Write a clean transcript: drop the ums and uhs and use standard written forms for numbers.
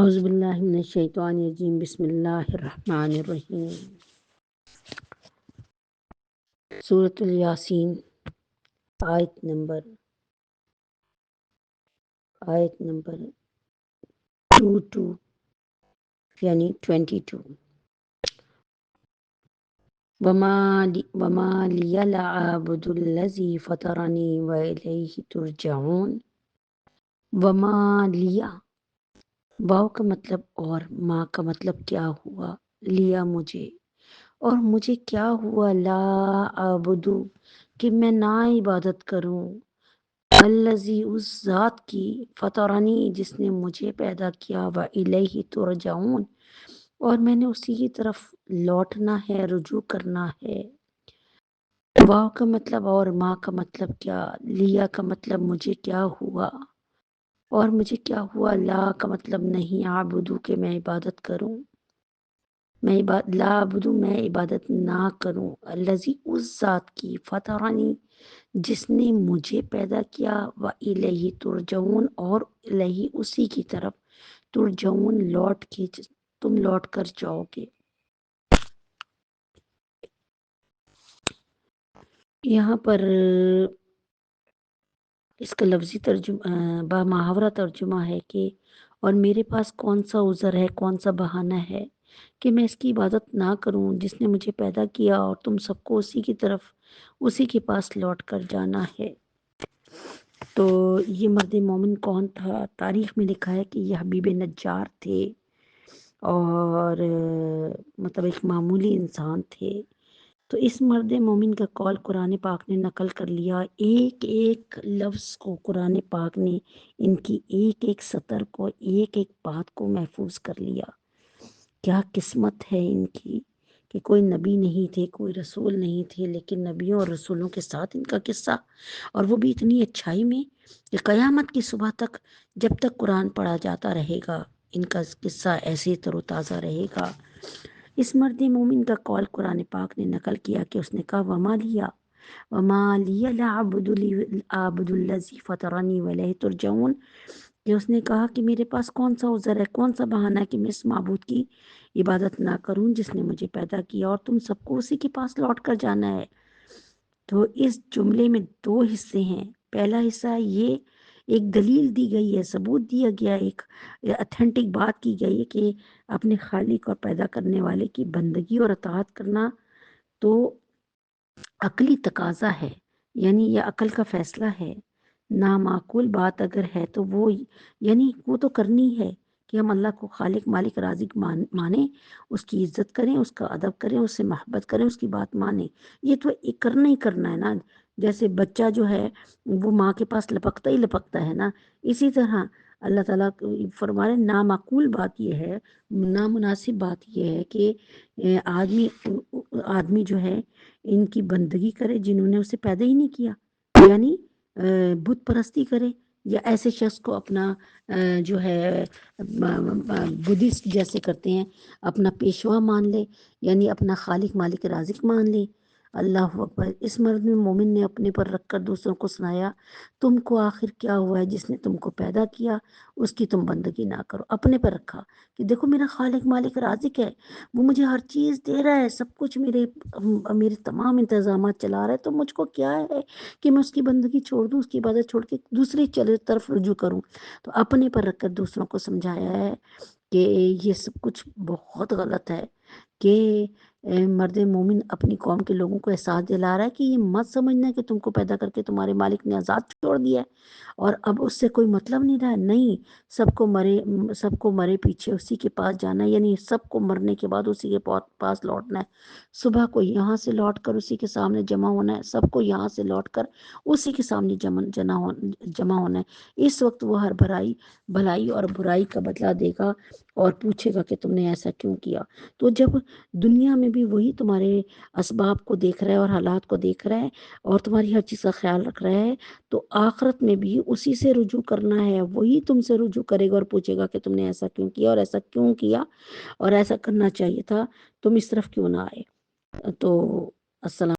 اعوذ باللہ من الشیطان الرجیم بسم اللہ الرحمن الرحیم سورۃ الیاسین آیت نمبر 22 یعنی 22 وما لی لا اعبد الذی فطرنی والیہ ترجعون۔ وما لیا، واو کا مطلب اور، ما کا مطلب کیا ہوا، لیا مجھے، اور مجھے کیا ہوا، لا اعبدو کہ میں نہ عبادت کروں، الذی اس ذات کی، فطرنی جس نے مجھے پیدا کیا، و الیہ ترجعون اور میں نے اسی کی طرف لوٹنا ہے، رجوع کرنا ہے۔ واو کا مطلب اور، ما کا مطلب کیا، لیا کا مطلب مجھے کیا ہوا اور مجھے کیا ہوا، لا کا مطلب نہیں، عبدو کہ میں عبادت کروں، لا عبدو میں عبادت نہ کروں، الذی اس ذات کی، فطرنی جس نے مجھے پیدا کیا، و الیہ ترجعون اور الیہ اسی کی طرف، ترجعون لوٹ کے تم لوٹ کر جاؤ گے۔ یہاں پر اس کا لفظی ترجمہ با محاورہ ترجمہ ہے کہ اور میرے پاس کون سا عذر ہے، کون سا بہانہ ہے کہ میں اس کی عبادت نہ کروں جس نے مجھے پیدا کیا اور تم سب کو اسی کی طرف، اسی کے پاس لوٹ کر جانا ہے۔ تو یہ مرد مومن کون تھا؟ تاریخ میں لکھا ہے کہ یہ حبیب نجار تھے اور مطلب ایک معمولی انسان تھے۔ تو اس مرد مومن کا قول قرآن پاک نے نقل کر لیا، ایک ایک لفظ کو قرآن پاک نے، ان کی ایک ایک سطر کو، ایک ایک بات کو محفوظ کر لیا۔ کیا قسمت ہے ان کی کہ کوئی نبی نہیں تھے، کوئی رسول نہیں تھے، لیکن نبیوں اور رسولوں کے ساتھ ان کا قصہ، اور وہ بھی اتنی اچھائی میں کہ قیامت کی صبح تک جب تک قرآن پڑھا جاتا رہے گا ان کا قصہ ایسے تر و تازہ رہے گا۔ اس مرد مومن کا قول قرآن پاک نے نقل کیا کہ اس نے کہا وما لی لا اعبد الذی فطرنی والیہ ترجعون، کہ اس نے کہا کہ میرے پاس کون سا عذر ہے، کون سا بہانہ ہے کہ میں اس معبود کی عبادت نہ کروں جس نے مجھے پیدا کیا اور تم سب کو اسی کے پاس لوٹ کر جانا ہے۔ تو اس جملے میں دو حصے ہیں۔ پہلا حصہ یہ ایک دلیل دی گئی ہے، ثبوت دیا گیا، ایک اتھینٹک بات کی گئی ہے کہ اپنے خالق اور پیدا کرنے والے کی بندگی اور اطاعت کرنا تو عقلی تقاضا ہے، یعنی یہ عقل کا فیصلہ ہے۔ نامعقول بات اگر ہے تو وہ یعنی وہ تو کرنی ہے کہ ہم اللہ کو خالق مالک رازق مانیں، اس کی عزت کریں، اس کا ادب کریں، اس سے محبت کریں، اس کی بات مانیں۔ یہ تو ایک کرنا ہی کرنا ہے نا، جیسے بچہ جو ہے وہ ماں کے پاس لپکتا ہی لپکتا ہے نا، اسی طرح اللہ تعالیٰ فرما رہے نامعقول بات یہ ہے، نامناسب بات یہ ہے کہ آدمی جو ہے ان کی بندگی کرے جنہوں نے اسے پیدا ہی نہیں کیا، یعنی بت پرستی کرے، یا ایسے شخص کو اپنا جو ہے بدھسٹ جیسے کرتے ہیں اپنا پیشوا مان لے، یعنی اپنا خالق مالک رازق مان لے۔ اللہ اکبر۔ اس مرد مومن نے اپنے پر رکھ کر دوسروں کو سنایا تم کو آخر کیا ہوا ہے، جس نے تم کو پیدا کیا اس کی تم بندگی نہ کرو، اپنے پر رکھا کہ دیکھو میرا خالق مالک رازق ہے، وہ مجھے ہر چیز دے رہا ہے، سب کچھ میرے تمام انتظامات چلا رہا ہے، تو مجھ کو کیا ہے کہ میں اس کی بندگی چھوڑ دوں، اس کی عبادت چھوڑ کے دوسری طرف رجوع کروں۔ تو اپنے پر رکھ کر دوسروں کو سمجھایا ہے کہ یہ سب کچھ بہت غلط ہے، کہ مرد مومن اپنی قوم کے لوگوں کو احساس دلا رہا ہے کہ یہ مت سمجھنا کہ تم کو پیدا کر کے تمہارے مالک نے آزاد چھوڑ دیا ہے اور اب اس سے کوئی مطلب نہیں رہا ہے، نہیں، سب کو مرے پیچھے اسی کے پاس جانا ہے، یعنی سب کو مرنے کے بعد اسی کے پاس لوٹنا ہے۔ صبح کو یہاں سے لوٹ کر اسی کے سامنے جمع ہونا ہے، سب کو یہاں سے لوٹ کر اسی کے سامنے جمع ہونا ہے۔ اس وقت وہ ہر بھلائی اور برائی کا بدلہ دے گا اور پوچھے گا کہ تم نے ایسا کیوں کیا۔ تو جب دنیا میں بھی وہی تمہارے اسباب کو دیکھ رہا ہے اور حالات کو دیکھ رہا ہے اور تمہاری ہر چیز کا خیال رکھ رہا ہے، تو آخرت میں بھی اسی سے رجوع کرنا ہے، وہی تم سے رجوع کرے گا اور پوچھے گا کہ تم نے ایسا کیوں کیا اور ایسا کیوں کیا اور ایسا کرنا چاہیے تھا، تم اس طرف کیوں نہ آئے۔ تو السلام